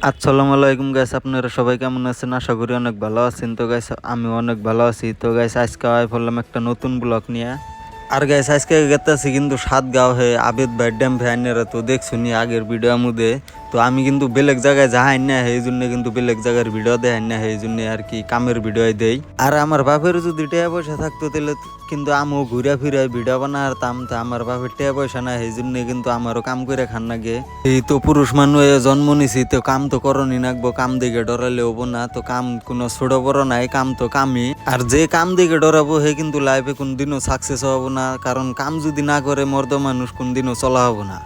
আসসালামু আলাইকুম গাইস, আপনারা সবাই কেমন আছেন? আশা করি অনেক ভালো আছেন। তো গাইস আমি অনেক ভালো আছি। তো গাইস আজকে আই বললাম একটা নতুন ব্লগ নিয়ে। আর গাইস আজকে গেতাছি কিন্তু সাতগাঁও হে আবেদ ভাই ড্যাম ভ্যানেরা তো দেখছুনি আগের ভিডিওর মধ্যে। তো আমি কিন্তু বেলেগ জায়গায় যাই না, এই জন্য কিন্তু বেলেগ জায়গার ভিডিও দেয় না, এই জন্য আর কি কামের ভিডিও দেই। আর আমার বাপের যদি টাকা পয়সা থাকতো তাহলে কিন্তু আমিও ঘুরে ফিরে ভিডিও বানাতাম। তো আমার বাপের টাকা পয়সা না, এই জন্য কিন্তু আমারও কাম করে খান লাগে। এই তো পুরুষ মানুষ জন্ম নিছি, তো কাম তো করণই নাকবো, কাম দিকে ডরালে হবো না। তো কাম কোনো ছোট বড় নাই, কাম তো কামই। আর যে কাম দিকে ডরাবো হে কিন্তু লাইফে কোনদিনও সাকসেস হবো না, কারণ কাম যদি না করে মর্দ মানুষ কোনদিনও চলা হবো না।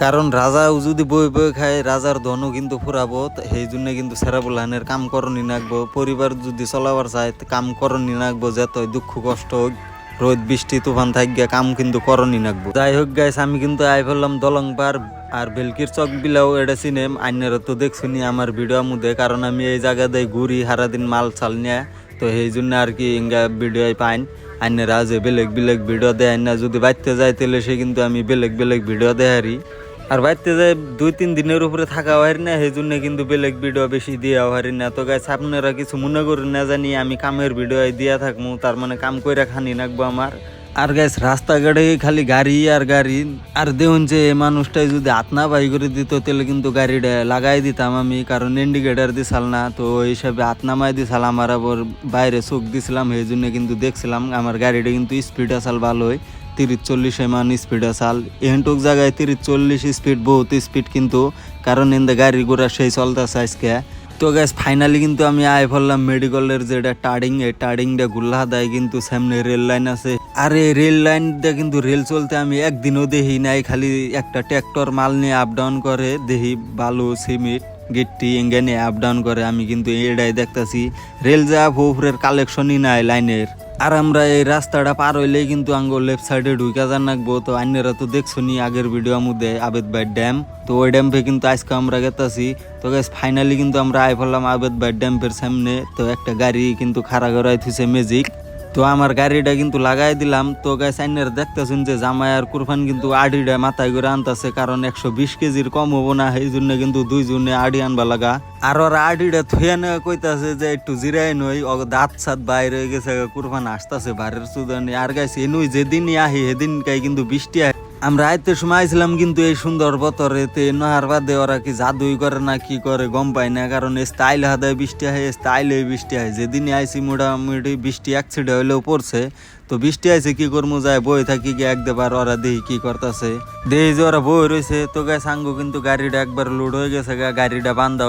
কারণ রাজাও যদি বই বই খায়, রাজার ধনও কিন্তু ফুরাবো। সেই জন্য কিন্তু সেরাবুলানের কাম করণই নাকবো। পরিবার যদি চলাবার চায় কাম করণই নাকবো, যত দুঃখ কষ্ট হোক, রোদ বৃষ্টি তুফান থাকিয়া কাম কিন্তু করণই নাকবো। যাই হোক গাইস, আমি কিন্তু আই ফেললাম দলং পার আর বেলকির চক বিলাও এটা সিনেম আইনারা তো দেখছুনি আমার ভিডিও মধ্যে, কারণ আমি এই জায়গাতে ঘুরি সারাদিন মাল চাল নিয়ে। তো সেই জন্য আর কি ইঙ্গা ভিডিও পাইন আইনারা যে বেলেগ বেলেগ ভিডিও দেয় না, যদি বাইতে যায় তাহলে সে কিন্তু আমি বেলেগ বেলেগ ভিডিও দেয়ারি। আর বাইতে যায় 2-3 দিনের উপরে থাকা হয় না, সেই জন্য কিন্তু বেলেগ ভিডিও বেশি দেওয়া হয় না। তো গাইস আপনারা কিছু মনে করেন না জানি, আমি কামের ভিডিও দিয়া থাকবো, তার মানে কাম কইরা খানি নাকবো আমার। আর গাইস রাস্তাঘাটে খালি গাড়ি আর গাড়ি। আর দেখুন যে এই মানুষটাই যদি হাত না বাই করে দিত তাহলে কিন্তু গাড়িটা লাগাই দিতাম আমি, কারণ ইন্ডিকেটার দিছাল না। তো ওই হিসাবে হাত নামাই দিছাল, আমার আবার বাইরে চোখ দিছিলাম, সেই জন্য কিন্তু দেখছিলাম আমার গাড়িটা কিন্তু স্পিড আসাল ভালোই, 30-40 এমান স্পিড আসাল। এহেন্টুক জায়গায় 30-40 স্পিড বহুত স্পিড কিন্তু, কারণ এনদে গাড়ি ঘোড়া সেই চলতেছে আজকে। তো গ্যাস ফাইনালি কিন্তু আমি আয় পড়লাম মেডিকেলের যেটা টার্ডিং, এই টার্ডিংটা গুল্লা দেয় কিন্তু সামনে রেল লাইন আছে। আর এই রেল লাইনটা কিন্তু রেল চলতে আমি একদিনও দেখি নাই, খালি একটা ট্র্যাক্টর মাল নিয়ে আপ ডাউন করে দেখি, বালু সিমেন্ট গিট্টি এঙ্গে নিয়ে আপ ডাউন করে। আমি কিন্তু এটাই দেখতেছি, রেল যা ভোফরের কালেকশনই নাই লাইনের। আর আমরা এই রাস্তাটা পার হইলেই কিন্তু আঙ্গো লেফট সাইডে ঢুকা যান নাকবো। তো আইনেরা তো দেখছনি আগের ভিডিওর মধ্যে আবেদ ভাই ড্যাম, তো ওই ড্যাম্পে কিন্তু আজকে আমরা গেতাছি। তো গাইস ফাইনালি কিন্তু আমরা আই পড়লাম আবেদ ভাই ড্যাম্পের সামনে। তো একটা গাড়ি কিন্তু খাড়া করাই থুইছে ম্যাজিক, তো আমার গাড়িটা কিন্তু লাগাই দিলাম। তো গাইস আইনের দেখতেছেন যে জামাই আর কুরফান কিন্তু আডিটা মাথায় করে আনতেছে, কারণ 120 কেজির কম হবো না, সেই জন্য কিন্তু দুইজনে আডি আনবা লাগা। আর ওরা আডিটা থুয়ে নেওয়া কইতাছে যে একটু জিরাই নই, ও দাঁত সাত বাইরে হয়ে গেছে, কুরফান আসতেছে বাড়ির সুদানি। আর গাইস এনুই যেদিনই আহি সেদিনকাই কিন্তু বৃষ্টি আয়। আমরা আইতে সময় আইছিলাম কিন্তু এই সুন্দর বতরেতে, নহার বাদে ওরা কি জাদুই করে না কি করে গম পাই না, কারণ স্টাইল হাদায় বৃষ্টি হয়, স্টাইলে বৃষ্টি হয়। যেদিনই আইসি মোটামুটি বৃষ্টি একসাইডে হইলেও পড়ছে। তো বৃষ্টি আইছে কি করবো, যায় বই থাকি গিয়ে একবার ওরা দেখি কি করতেছে, দেখি যে ওরা বই রয়েছে। তো গায়ে সাঙ্গু কিন্তু গাড়িটা একবার লোড হয়ে গেছে, গাড়িটা বান্ধা